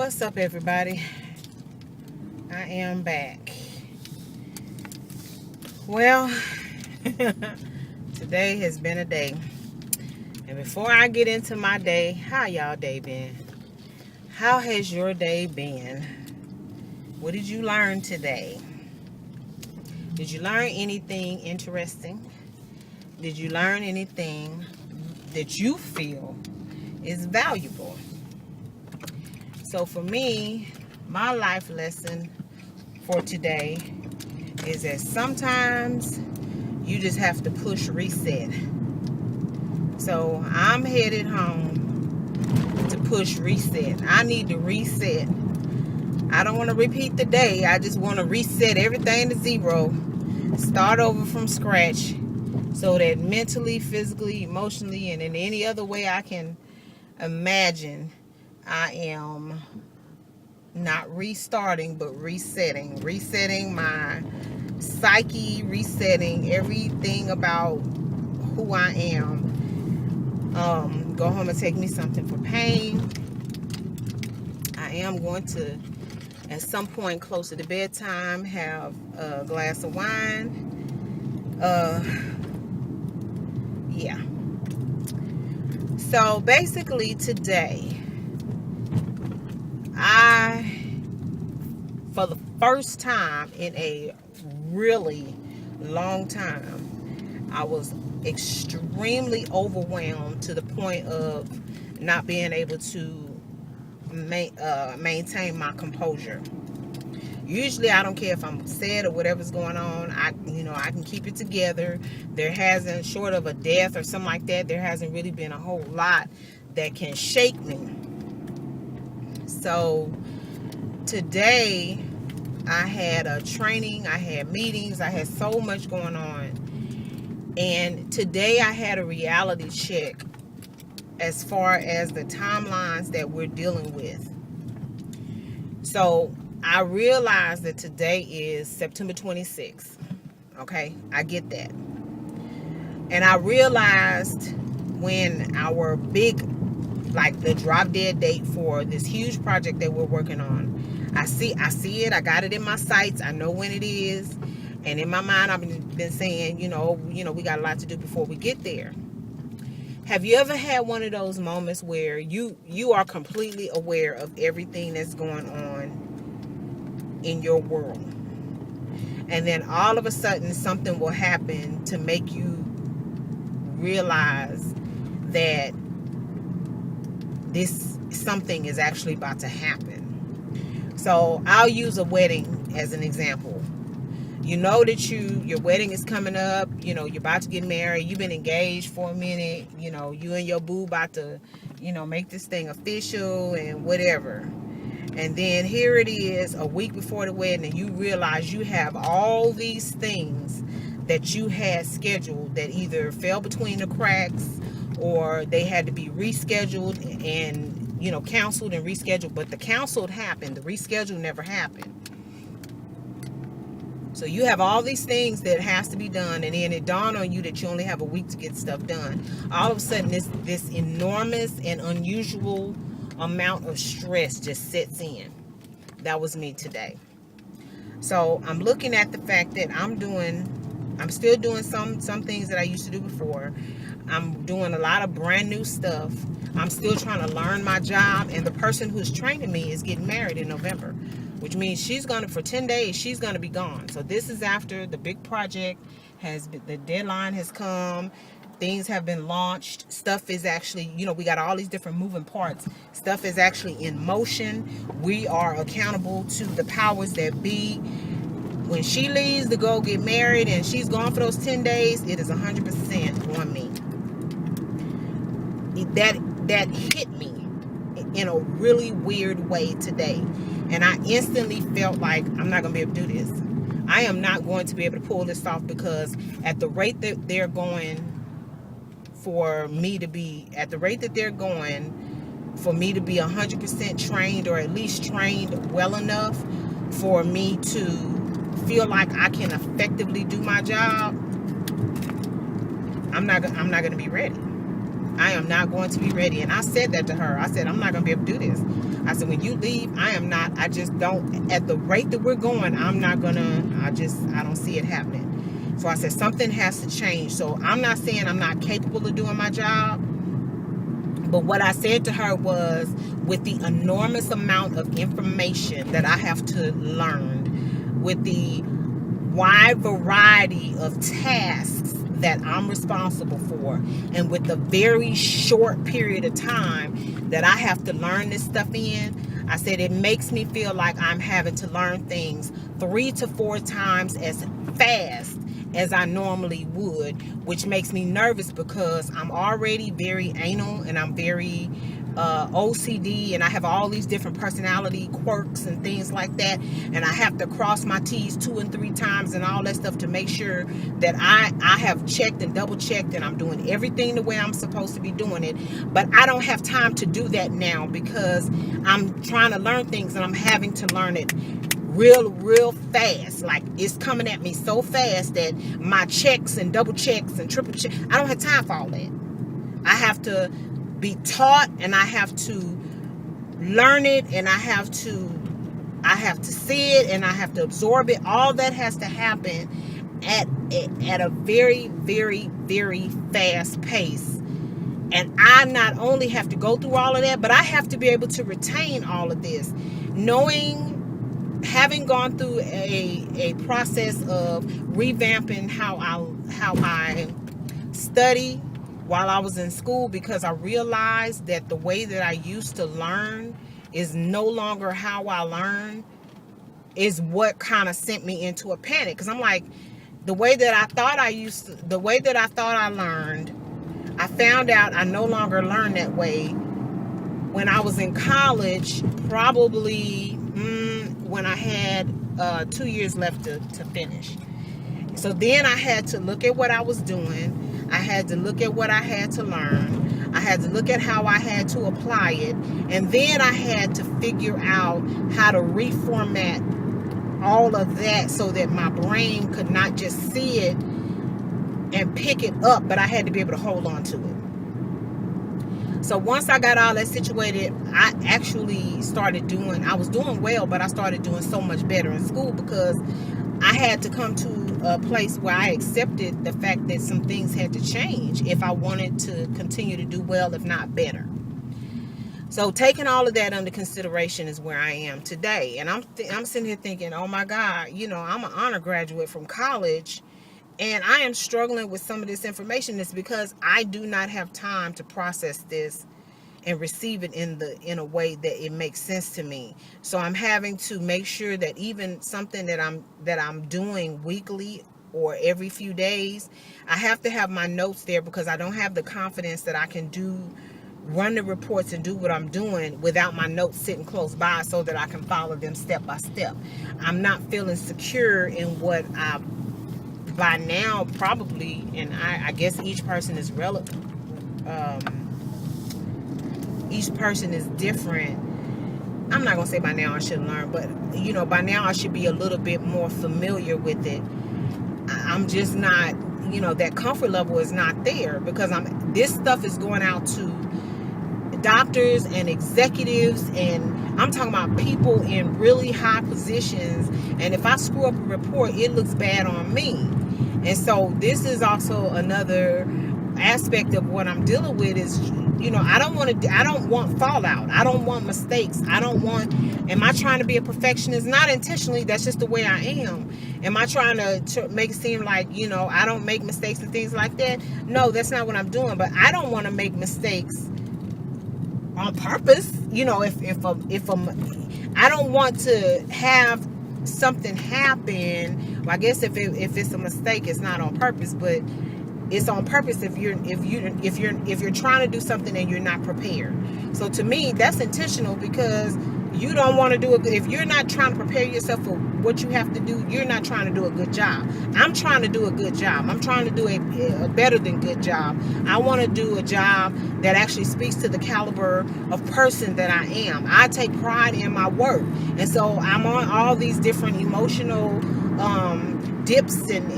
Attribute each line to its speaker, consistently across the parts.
Speaker 1: What's up, everybody? I am back. Well, today has been a day. And before I get into my day, how y'all day been? How has your day been? What did you learn today? Did you learn anything interesting? Did you learn anything that you feel is valuable? So for me, my life lesson for today is that sometimes you just have to push reset. So I'm headed home to push reset. I need to reset. I don't want to repeat the day. I just want to reset everything to zero. Start over from scratch so that mentally, physically, emotionally, and in any other way I can imagine, I am not restarting, but resetting. Resetting my psyche, resetting everything about who I am. Go home and take me something for pain. I am going to, at some point closer to bedtime, have a glass of wine. Yeah. So basically today, for the first time in a really long time, I was extremely overwhelmed to the point of not being able to maintain my composure. Usually I don't care if I'm upset or whatever's going on. I can keep it together. There hasn't, short of a death or something like that, there hasn't really been a whole lot that can shake me. So today I had a training, I had meetings, I had so much going on. And today I had a reality check as far as the timelines that we're dealing with. So I realized that today is September 26th. Okay, I get that. And I realized when our big, the drop dead date for this huge project that we're working on, I see it, I got it in my sights, I know when it is. And in my mind, I've been saying, we got a lot to do before we get there. Have you ever had one of those moments where you are completely aware of everything that's going on in your world, and then all of a sudden something will happen to make you realize that something is actually about to happen? So I'll use a wedding as an example. You know that your wedding is coming up, you're about to get married, you've been engaged for a minute, you and your boo about to, make this thing official and whatever. And then here it is a week before the wedding, and you realize you have all these things that you had scheduled that either fell between the cracks or they had to be rescheduled and, canceled and rescheduled. But the canceled happened, the rescheduled never happened. So you have all these things that has to be done, and then it dawned on you that you only have a week to get stuff done. All of a sudden, this enormous and unusual amount of stress just sets in. That was me today. So I'm looking at the fact that I'm still doing some things that I used to do before. I'm doing a lot of brand new stuff. I'm still trying to learn my job, and the person who's training me is getting married in November, which means for 10 days, she's going to be gone. So this is after the big project the deadline has come. Things have been launched. Stuff is actually, we got all these different moving parts. Stuff is actually in motion. We are accountable to the powers that be. When she leaves to go get married and she's gone for those 10 days, it is 100% on me. That hit me in a really weird way today. And I instantly felt like I'm not going to be able to do this. I am not going to be able to pull this off, because at the rate that they're going for me to be 100% trained, or at least trained well enough for me to feel like I can effectively do my job, I'm not going to be ready. I am not going to be ready. And I said that to her. I said, I'm not going to be able to do this. I said, when you leave, I just don't, at the rate that we're going, I don't see it happening. So I said, something has to change. So I'm not saying I'm not capable of doing my job, but what I said to her was, with the enormous amount of information that I have to learn, with the wide variety of tasks that I'm responsible for, and with the very short period of time that I have to learn this stuff in, I said it makes me feel like I'm having to learn things 3 to 4 times as fast as I normally would, which makes me nervous because I'm already very anal and I'm very OCD, and I have all these different personality quirks and things like that, and I have to cross my T's 2 and 3 times and all that stuff to make sure that I have checked and double checked and I'm doing everything the way I'm supposed to be doing it. But I don't have time to do that now because I'm trying to learn things and I'm having to learn it real fast. Like, it's coming at me so fast that my checks and double checks and triple checks, I don't have time for all that. I have to be taught, and I have to learn it, and I have to see it, and I have to absorb it. All that has to happen at a very, very, very fast pace. And I not only have to go through all of that, but I have to be able to retain all of this, having gone through a process of revamping how I study while I was in school, because I realized that the way that I used to learn is no longer how I learn, is what kind of sent me into a panic. Because I'm like, the way that I thought I learned, I found out I no longer learn that way. When I was in college, probably when I had 2 years left to finish. So then I had to look at what I was doing. I had to look at what I had to learn. I had to look at how I had to apply it. And then I had to figure out how to reformat all of that so that my brain could not just see it and pick it up, but I had to be able to hold on to it. So once I got all that situated, I actually I was doing well, but I started doing so much better in school because I had to come to a place where I accepted the fact that some things had to change if I wanted to continue to do well, if not better. So taking all of that under consideration is where I am today. And I'm sitting here thinking, oh my God, I'm an honor graduate from college, and I am struggling with some of this information. It's because I do not have time to process this and receive it in a way that it makes sense to me. So I'm having to make sure that even something that I'm doing weekly or every few days, I have to have my notes there, because I don't have the confidence that I can run the reports and do what I'm doing without my notes sitting close by so that I can follow them step by step. I'm not feeling secure in what I by now probably, and I guess each person is relevant. Each person is different. I'm not going to say by now I should learn, but, by now I should be a little bit more familiar with it. I'm just not, that comfort level is not there, because this stuff is going out to doctors and executives, and I'm talking about people in really high positions. And if I screw up a report, it looks bad on me. And so this is also another aspect of what I'm dealing with is, I don't want fallout. I don't want mistakes. Am I trying to be a perfectionist? Not intentionally. That's just the way I am. Am I trying to make it seem like, I don't make mistakes and things like that? No, that's not what I'm doing. But I don't want to make mistakes on purpose. I don't want to have something happen. Well, I guess if it's a mistake, it's not on purpose, but it's on purpose if you're trying to do something and you're not prepared. So to me, that's intentional, because you don't want to do it. If you're not trying to prepare yourself for what you have to do, you're not trying to do a good job. I'm trying to do a good job. I'm trying to do a better than good job. I want to do a job that actually speaks to the caliber of person that I am. I take pride in my work. And so I'm on all these different emotional dips and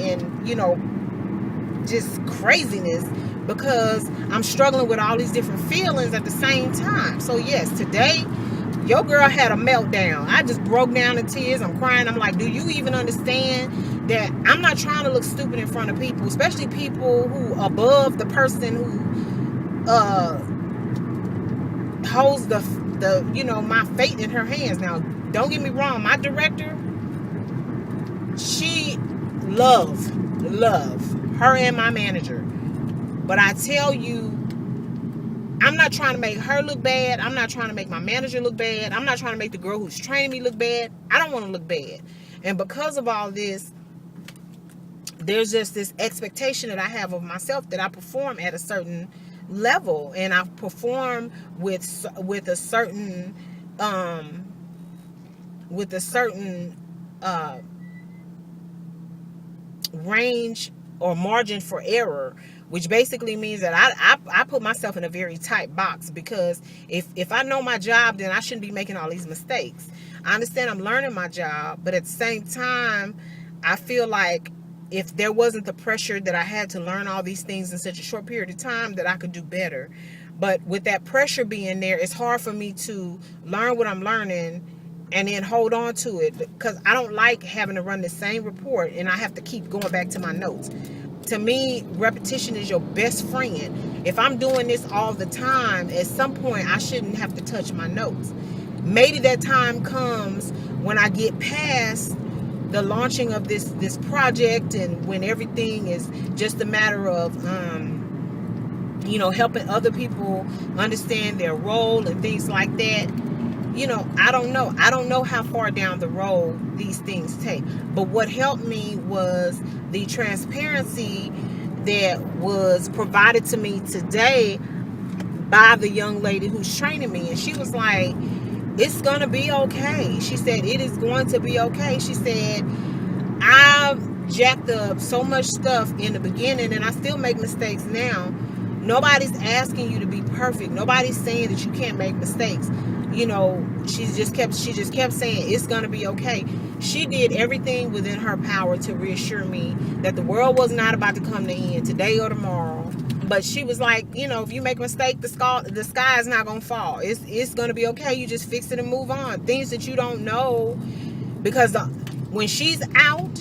Speaker 1: just craziness, because I'm struggling with all these different feelings at the same time. So yes, today Your girl had a meltdown. I just broke down in tears. I'm crying. I'm like, do you even understand that I'm not trying to look stupid in front of people, especially people who above the person who holds the my fate in her hands. Now, don't get me wrong, my director, she love her and my manager. But I tell you, I'm not trying to make her look bad. I'm not trying to make my manager look bad. I'm not trying to make the girl who's training me look bad. I don't want to look bad. And because of all this, there's just this expectation that I have of myself that I perform at a certain level, and I perform with a certain range or margin for error, which basically means that I put myself in a very tight box, because if I know my job, then I shouldn't be making all these mistakes. I understand I'm learning my job, but at the same time, I feel like if there wasn't the pressure that I had to learn all these things in such a short period of time, that I could do better. But with that pressure being there, it's hard for me to learn what I'm learning and then hold on to it, because I don't like having to run the same report and I have to keep going back to my notes. To me, repetition is your best friend. If I'm doing this all the time, at some point I shouldn't have to touch my notes. Maybe that time comes when I get past the launching of this project, and when everything is just a matter of helping other people understand their role and things like that. I don't know how far down the road these things take. But what helped me was the transparency that was provided to me today by the young lady who's training me. And she was like, it's gonna be okay. She said, it is going to be okay. She said, I've jacked up so much stuff in the beginning, and I still make mistakes now. Nobody's asking you to be perfect. Nobody's saying that you can't make mistakes. She just kept saying it's gonna be okay. She did everything within her power to reassure me that the world was not about to come to end today or tomorrow. But she was like, if you make a mistake, the sky is not gonna fall. It's gonna be okay. You just fix it and move on. Things that you don't know, because when she's out,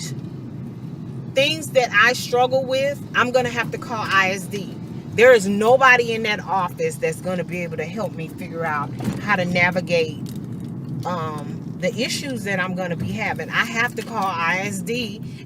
Speaker 1: things that I struggle with, I'm gonna have to call ISD. There is nobody in that office that's going to be able to help me figure out how to navigate the issues that I'm going to be having. I have to call ISD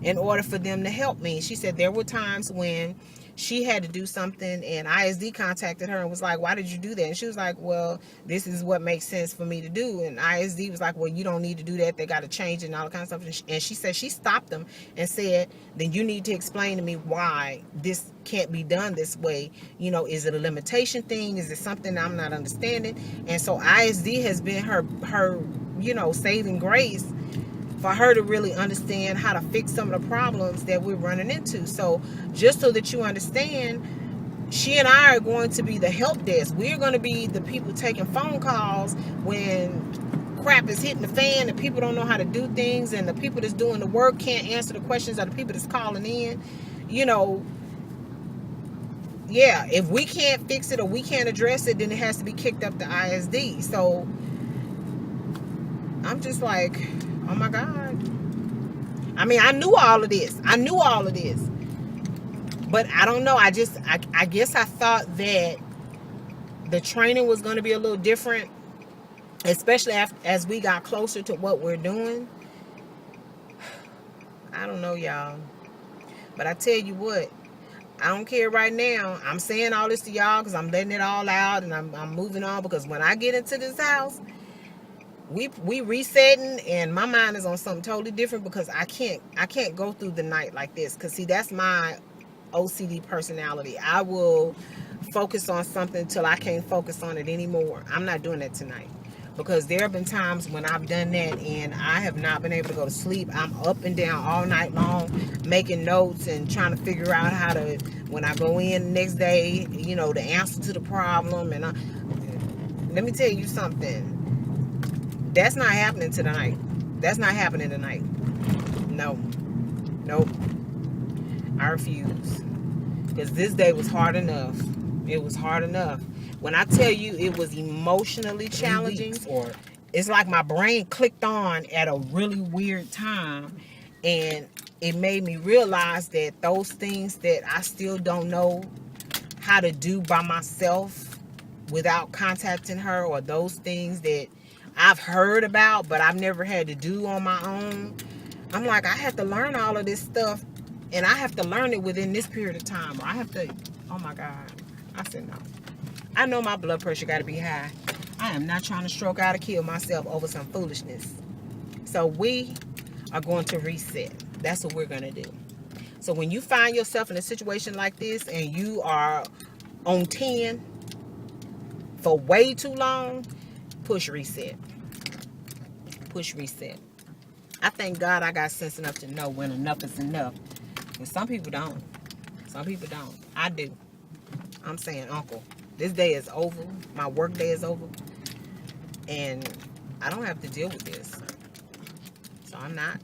Speaker 1: in order for them to help me. She said there were times when she had to do something and ISD contacted her and was like, why did you do that? And she was like, well, this is what makes sense for me to do. And ISD was like, well, you don't need to do that. They got to change it and all that kind of stuff. And she said she stopped them and said, then you need to explain to me why this can't be done this way. Is it a limitation thing? Is it something I'm not understanding? And so ISD has been her saving grace for her to really understand how to fix some of the problems that we're running into. So just so that you understand, she and I are going to be the help desk. We're going to be the people taking phone calls when crap is hitting the fan and people don't know how to do things, and the people that's doing the work can't answer the questions of the people that's calling in. If we can't fix it or we can't address it, then it has to be kicked up to ISD. So I'm just like, oh my God. I mean, I knew all of this. But I don't know. I guess I thought that the training was going to be a little different, especially as we got closer to what we're doing. I don't know, y'all. But I tell you what, I don't care right now. I'm saying all this to y'all because I'm letting it all out, and I'm moving on, because when I get into this house, we resetting, and my mind is on something totally different, because I can't go through the night like this, because see, that's my OCD personality. I will focus on something until I can't focus on it anymore. I'm not doing that tonight, because there have been times when I've done that and I have not been able to go to sleep. I'm up and down all night long making notes and trying to figure out how to, when I go in the next day, the answer to the problem. And let me tell you something. That's not happening tonight. That's not happening tonight. No. Nope. I refuse. Because this day was hard enough. It was hard enough. When I tell you it was emotionally challenging, it's like my brain clicked on at a really weird time, and it made me realize that those things that I still don't know how to do by myself without contacting her, or those things that I've heard about but I've never had to do on my own, I'm like, I have to learn all of this stuff, and I have to learn it within this period of time. I have to, oh my God. I said no. I know my blood pressure got to be high. I am not trying to stroke out or kill myself over some foolishness. So we are going to reset. That's what we're going to do. So when you find yourself in a situation like this and you are on 10 for way too long, push reset. Push reset. I thank God I got sense enough to know when enough is enough. And some people don't. Some people don't. I do. I'm saying, Uncle, this day is over. My work day is over. And I don't have to deal with this. So I'm not.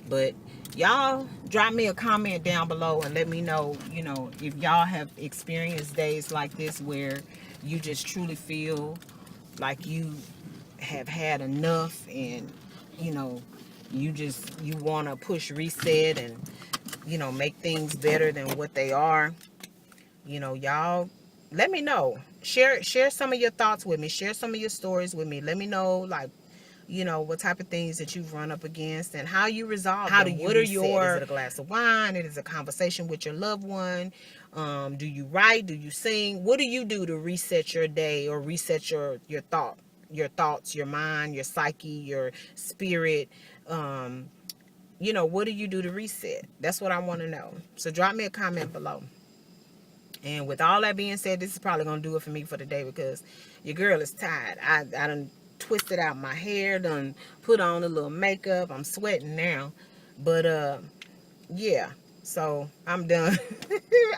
Speaker 1: But y'all drop me a comment down below and let me know, you know, if y'all have experienced days like this where you just truly feel like you have had enough, and, you know, you want to push reset and, you know, make things better than what they are. You know, y'all, let me know. Share some of your thoughts with me. Share some of your stories with me. Let me know, like, you know, what type of things that you've run up against and how you resolve them. How do you reset? Is it a glass of wine? It is a conversation with your loved one. Do you write? Do you sing? What do you do to reset your day, or reset your thoughts, your mind, your psyche, your spirit? You know, what do you do to reset? That's what I want to know. So drop me a comment below. And with all that being said, this is probably going to do it for me for the day, because your girl is tired. I done twisted out my hair, done put on a little makeup. I'm sweating now. But, yeah. So, I'm done.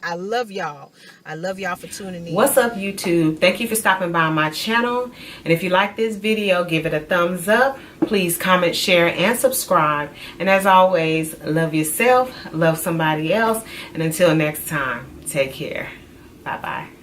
Speaker 1: I love y'all. I love y'all for tuning in. What's up, YouTube? Thank you for stopping by my channel. And if you like this video, give it a thumbs up. Please comment, share, and subscribe. And as always, love yourself, love somebody else. And until next time, take care. Bye-bye.